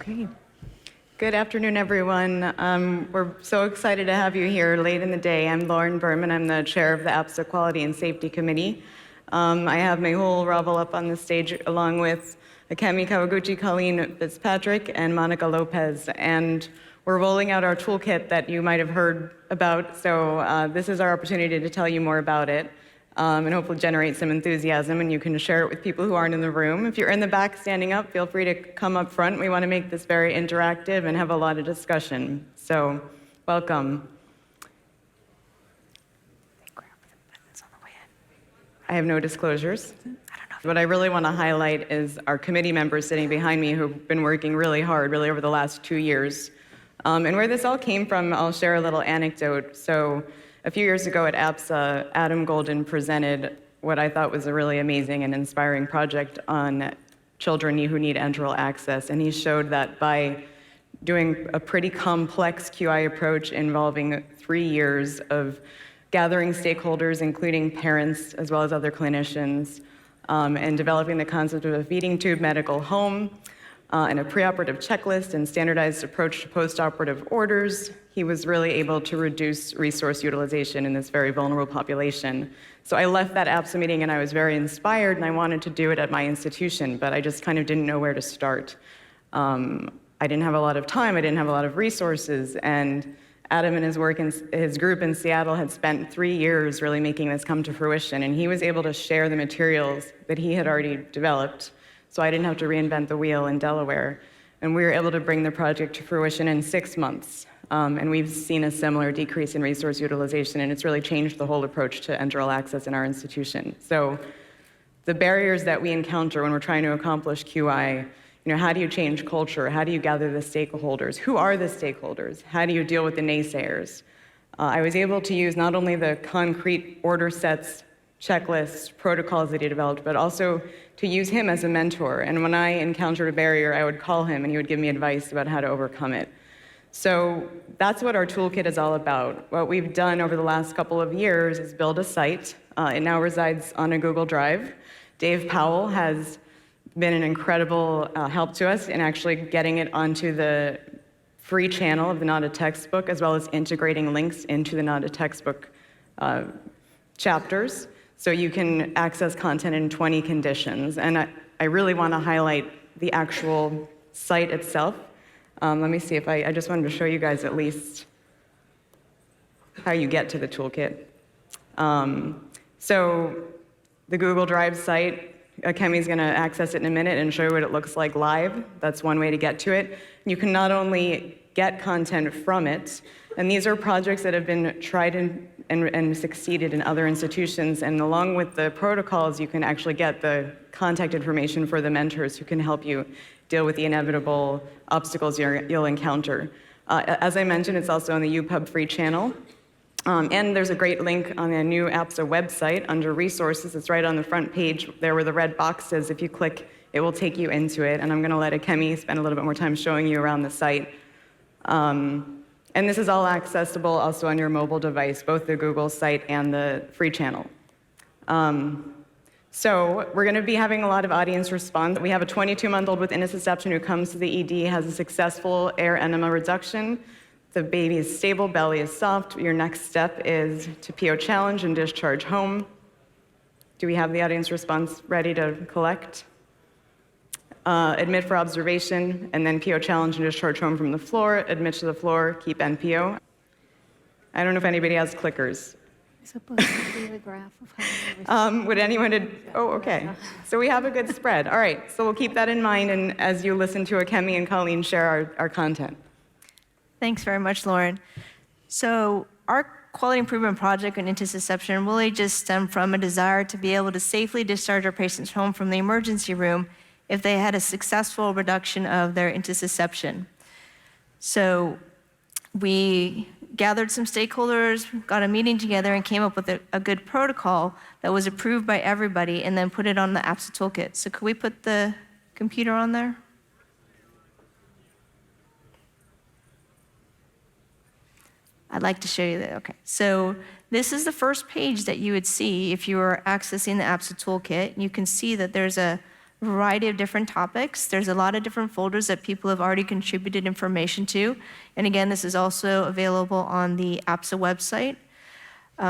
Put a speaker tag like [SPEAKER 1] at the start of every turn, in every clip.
[SPEAKER 1] Okay. Good afternoon, everyone. We're so excited to have you here late in the day. I'm Loren Berman. I'm the chair of the APSA Quality and Safety Committee. I have Mehul Raval up on the stage along with Akemi, Kawaguchi, Colleen, Fitzpatrick, and Monica Lopez. And we're rolling out our toolkit that you might have heard about. So this is our opportunity to tell you more about it. And hopefully generate some enthusiasm, and you can share it with people who aren't in the room. If you're in the back standing up, feel free to come up front. We want to make this very interactive and have a lot of discussion. So, welcome. I have no disclosures. What I really want to highlight is our committee members sitting behind me who've been working really hard, really over the last 2 years. And where this all came from, I'll share a little anecdote. So, a few years ago at APSA, Adam Golden presented what I thought was a really amazing and inspiring project on children who need enteral access. And he showed that by doing a pretty complex QI approach involving 3 years of gathering stakeholders, including parents as well as other clinicians, and developing the concept of a feeding tube medical home, and a preoperative checklist and standardized approach to postoperative orders, he was really able to reduce resource utilization in this very vulnerable population. So I left that APSA meeting and I was very inspired, and I wanted to do it at my institution, but I just kind of didn't know where to start. I didn't have a lot of time, I didn't have a lot of resources, and Adam and his work in his group in Seattle had spent 3 years really making this come to fruition, and he was able to share the materials that he had already developed, so I didn't have to reinvent the wheel in Delaware. And we were able to bring the project to fruition in 6 months. And we've seen a similar decrease in resource utilization, and it's really changed the whole approach to enteral access in our institution. So the barriers that we encounter when we're trying to accomplish QI, how do you change culture? How do you gather the stakeholders? Who are the stakeholders? How do you deal with the naysayers? I was able to use not only the concrete order sets, checklists, protocols that he developed, but also to use him as a mentor. And when I encountered a barrier, I would call him and he would give me advice about how to overcome it. So that's what our toolkit is all about. What we've done over the last couple of years is build a site. It now resides on a Google Drive. Dave Powell has been an incredible help to us in actually getting it onto the free channel of the Not a Textbook, as well as integrating links into the Not a Textbook chapters. So you can access content in 20 conditions. And I really want to highlight the actual site itself. Let me see if I just wanted to show you guys at least how you get to the toolkit. So the Google Drive site, Akemi's going to access it in a minute and show you what it looks like live. That's one way to get to it. You can not only get content from it, and these are projects that have been tried and succeeded in other institutions, and along with the protocols, you can actually get the contact information for the mentors who can help you deal with the inevitable obstacles you'll encounter. As I mentioned, it's also on the UPub free channel. And there's a great link on the new APSA website under resources. It's right on the front page there where the red box is. If you click, it will take you into it. And I'm going to let Akemi spend a little bit more time showing you around the site. And this is all accessible also on your mobile device, both the Google site and the free channel. So we're going to be having a lot of audience response. We have a 22-month-old with intussusception who comes to the ED, has a successful air enema reduction. The baby is stable, belly is soft. Your next step is to PO challenge and discharge home. Do we have the audience response ready to collect? Admit for observation, and then PO challenge and discharge home from the floor. Admit to the floor, keep NPO. I don't know if anybody has clickers.
[SPEAKER 2] Supposed to be the graph of how
[SPEAKER 1] would anyone, oh, okay. So we have a good spread. All right, so we'll keep that in mind and as you listen to Akemi and Colleen share our content.
[SPEAKER 3] Thanks very much, Loren. So our quality improvement project on intussusception really just stemmed from a desire to be able to safely discharge our patients home from the emergency room if they had a successful reduction of their intussusception. So we gathered some stakeholders, got a meeting together, and came up with a good protocol that was approved by everybody, and then put it on the APSA toolkit. So could we put the computer on there? I'd like to show you that. Okay. So this is the first page that you would see if you were accessing the APSA toolkit. You can see that there's a variety of different topics. There's a lot of different folders that people have already contributed information to. And again, this is also available on the APSA website.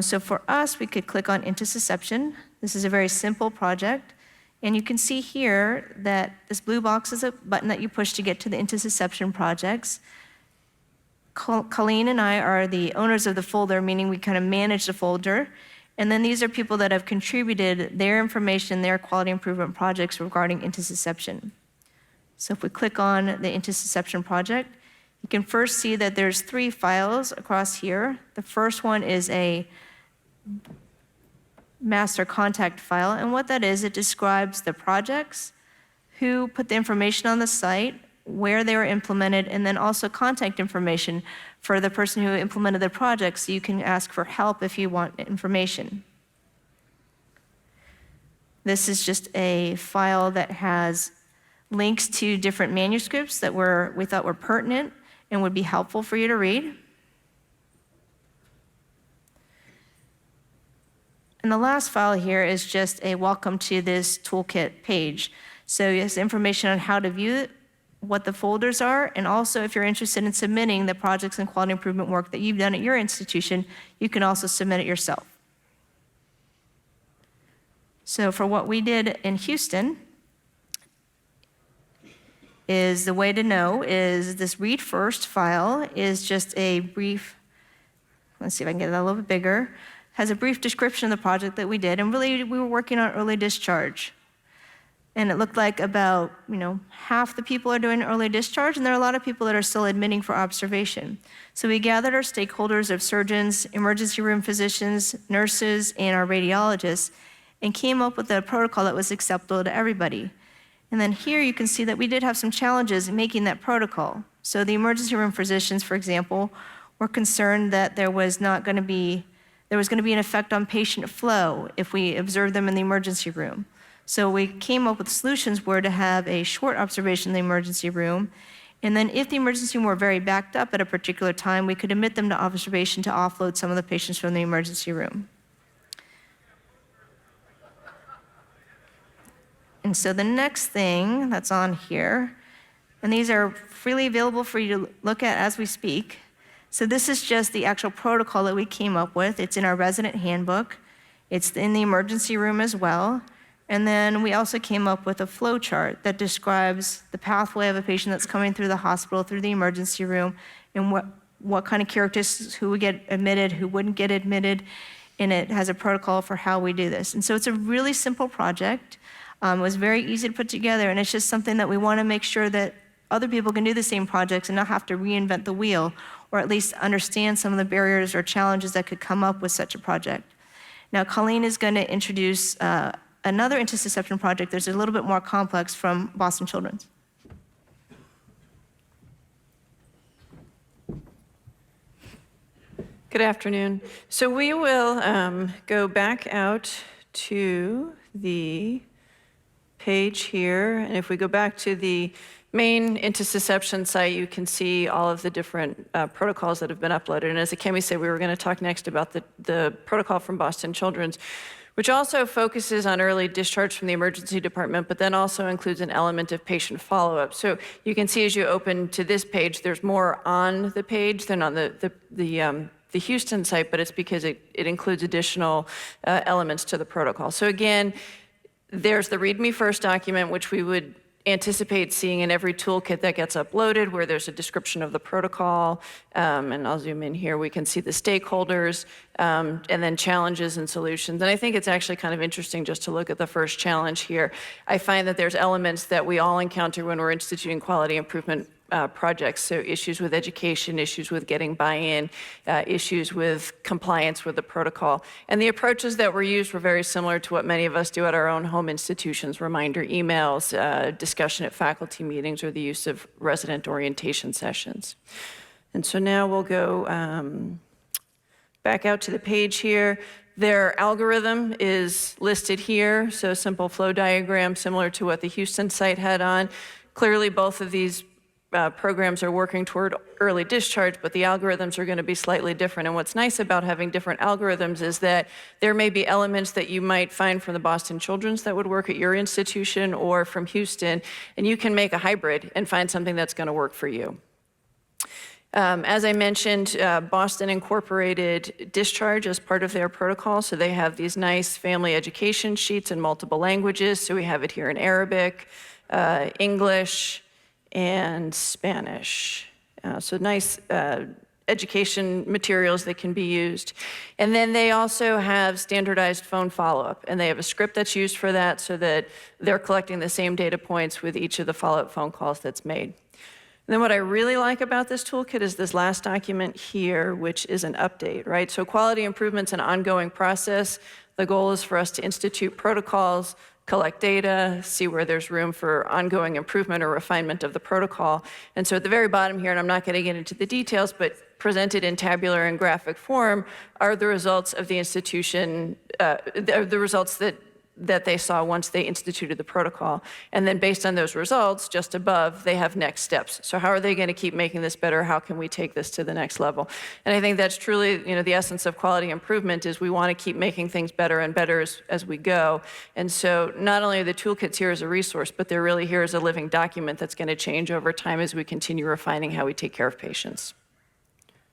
[SPEAKER 3] So for us, we could click on intussusception. This is a very simple project. And you can see here that this blue box is a button that you push to get to the intussusception projects. Colleen and I are the owners of the folder, meaning we kind of manage the folder. And then these are people that have contributed their information, their quality improvement projects regarding intussusception. So if we click on the intussusception project, you can first see that there's 3 files across here. The first one is a master contact file, and what that is, it describes the projects, who put the information on the site, where they were implemented, and then also contact information for the person who implemented the project, so you can ask for help if you want information. This is just a file that has links to different manuscripts that we thought were pertinent and would be helpful for you to read. And the last file here is just a welcome to this toolkit page. So it has information on how to view it, what the folders are, and also if you're interested in submitting the projects and quality improvement work that you've done at your institution, you can also submit it yourself. So for what we did in Houston, is the way to know is this read first file is just a brief, let's see if I can get that a little bit bigger, has a brief description of the project that we did, and really we were working on early discharge. And it looked like about, half the people are doing early discharge, and there are a lot of people that are still admitting for observation. So we gathered our stakeholders of surgeons, emergency room physicians, nurses, and our radiologists, and came up with a protocol that was acceptable to everybody. And then here you can see that we did have some challenges in making that protocol. So the emergency room physicians, for example, were concerned that there was going to be an effect on patient flow if we observed them in the emergency room. So we came up with solutions where to have a short observation in the emergency room, and then if the emergency room were very backed up at a particular time, we could admit them to observation to offload some of the patients from the emergency room. And so the next thing that's on here, and these are freely available for you to look at as we speak. So this is just the actual protocol that we came up with. It's in our resident handbook. It's in the emergency room as well. And then we also came up with a flow chart that describes the pathway of a patient that's coming through the hospital, through the emergency room, and what kind of characteristics, who would get admitted, who wouldn't get admitted, and it has a protocol for how we do this. And so it's a really simple project. It was very easy to put together, and it's just something that we want to make sure that other people can do the same projects and not have to reinvent the wheel, or at least understand some of the barriers or challenges that could come up with such a project. Now, Colleen is going to introduce another intussusception project that's a little bit more complex from Boston Children's.
[SPEAKER 4] Good afternoon. So we will go back out to the page here, and if we go back to the main intussusception site, you can see all of the different protocols that have been uploaded. And as Akemi said, we were going to talk next about the protocol from Boston Children's, which also focuses on early discharge from the emergency department, but then also includes an element of patient follow-up. So you can see as you open to this page, there's more on the page than on the Houston site, but it's because it includes additional elements to the protocol. So again, there's the README first document, which we would anticipate seeing in every toolkit that gets uploaded, where there's a description of the protocol, and I'll zoom in here, we can see the stakeholders, and then challenges and solutions. And I think it's actually kind of interesting just to look at the first challenge here. I find that there's elements that we all encounter when we're instituting quality improvement projects, so issues with education, issues with getting buy-in, issues with compliance with the protocol. And the approaches that were used were very similar to what many of us do at our own home institutions: reminder emails, discussion at faculty meetings, or the use of resident orientation sessions. And so now we'll go back out to the page here. Their algorithm is listed here, so a simple flow diagram similar to what the Houston site had on. Clearly, both of these programs are working toward early discharge, but the algorithms are going to be slightly different. And what's nice about having different algorithms is that there may be elements that you might find from the Boston Children's that would work at your institution or from Houston, and you can make a hybrid and find something that's going to work for you. As I mentioned, Boston incorporated discharge as part of their protocol, so they have these nice family education sheets in multiple languages. So we have it here in Arabic, English, and Spanish. So nice education materials that can be used. And then they also have standardized phone follow-up, and they have a script that's used for that so that they're collecting the same data points with each of the follow-up phone calls that's made. And then what I really like about this toolkit is this last document here, which is an update, right? So quality improvement's an ongoing process. The goal is for us to institute protocols, collect data, see where there's room for ongoing improvement or refinement of the protocol. And so at the very bottom here, and I'm not going to get into the details, but presented in tabular and graphic form are the results of the institution, the results that they saw once they instituted the protocol. And then based on those results, just above, they have next steps. So how are they going to keep making this better? How can we take this to the next level? And I think that's truly, the essence of quality improvement is we want to keep making things better and better as we go. And so not only are the toolkits here as a resource, but they're really here as a living document that's going to change over time as we continue refining how we take care of patients.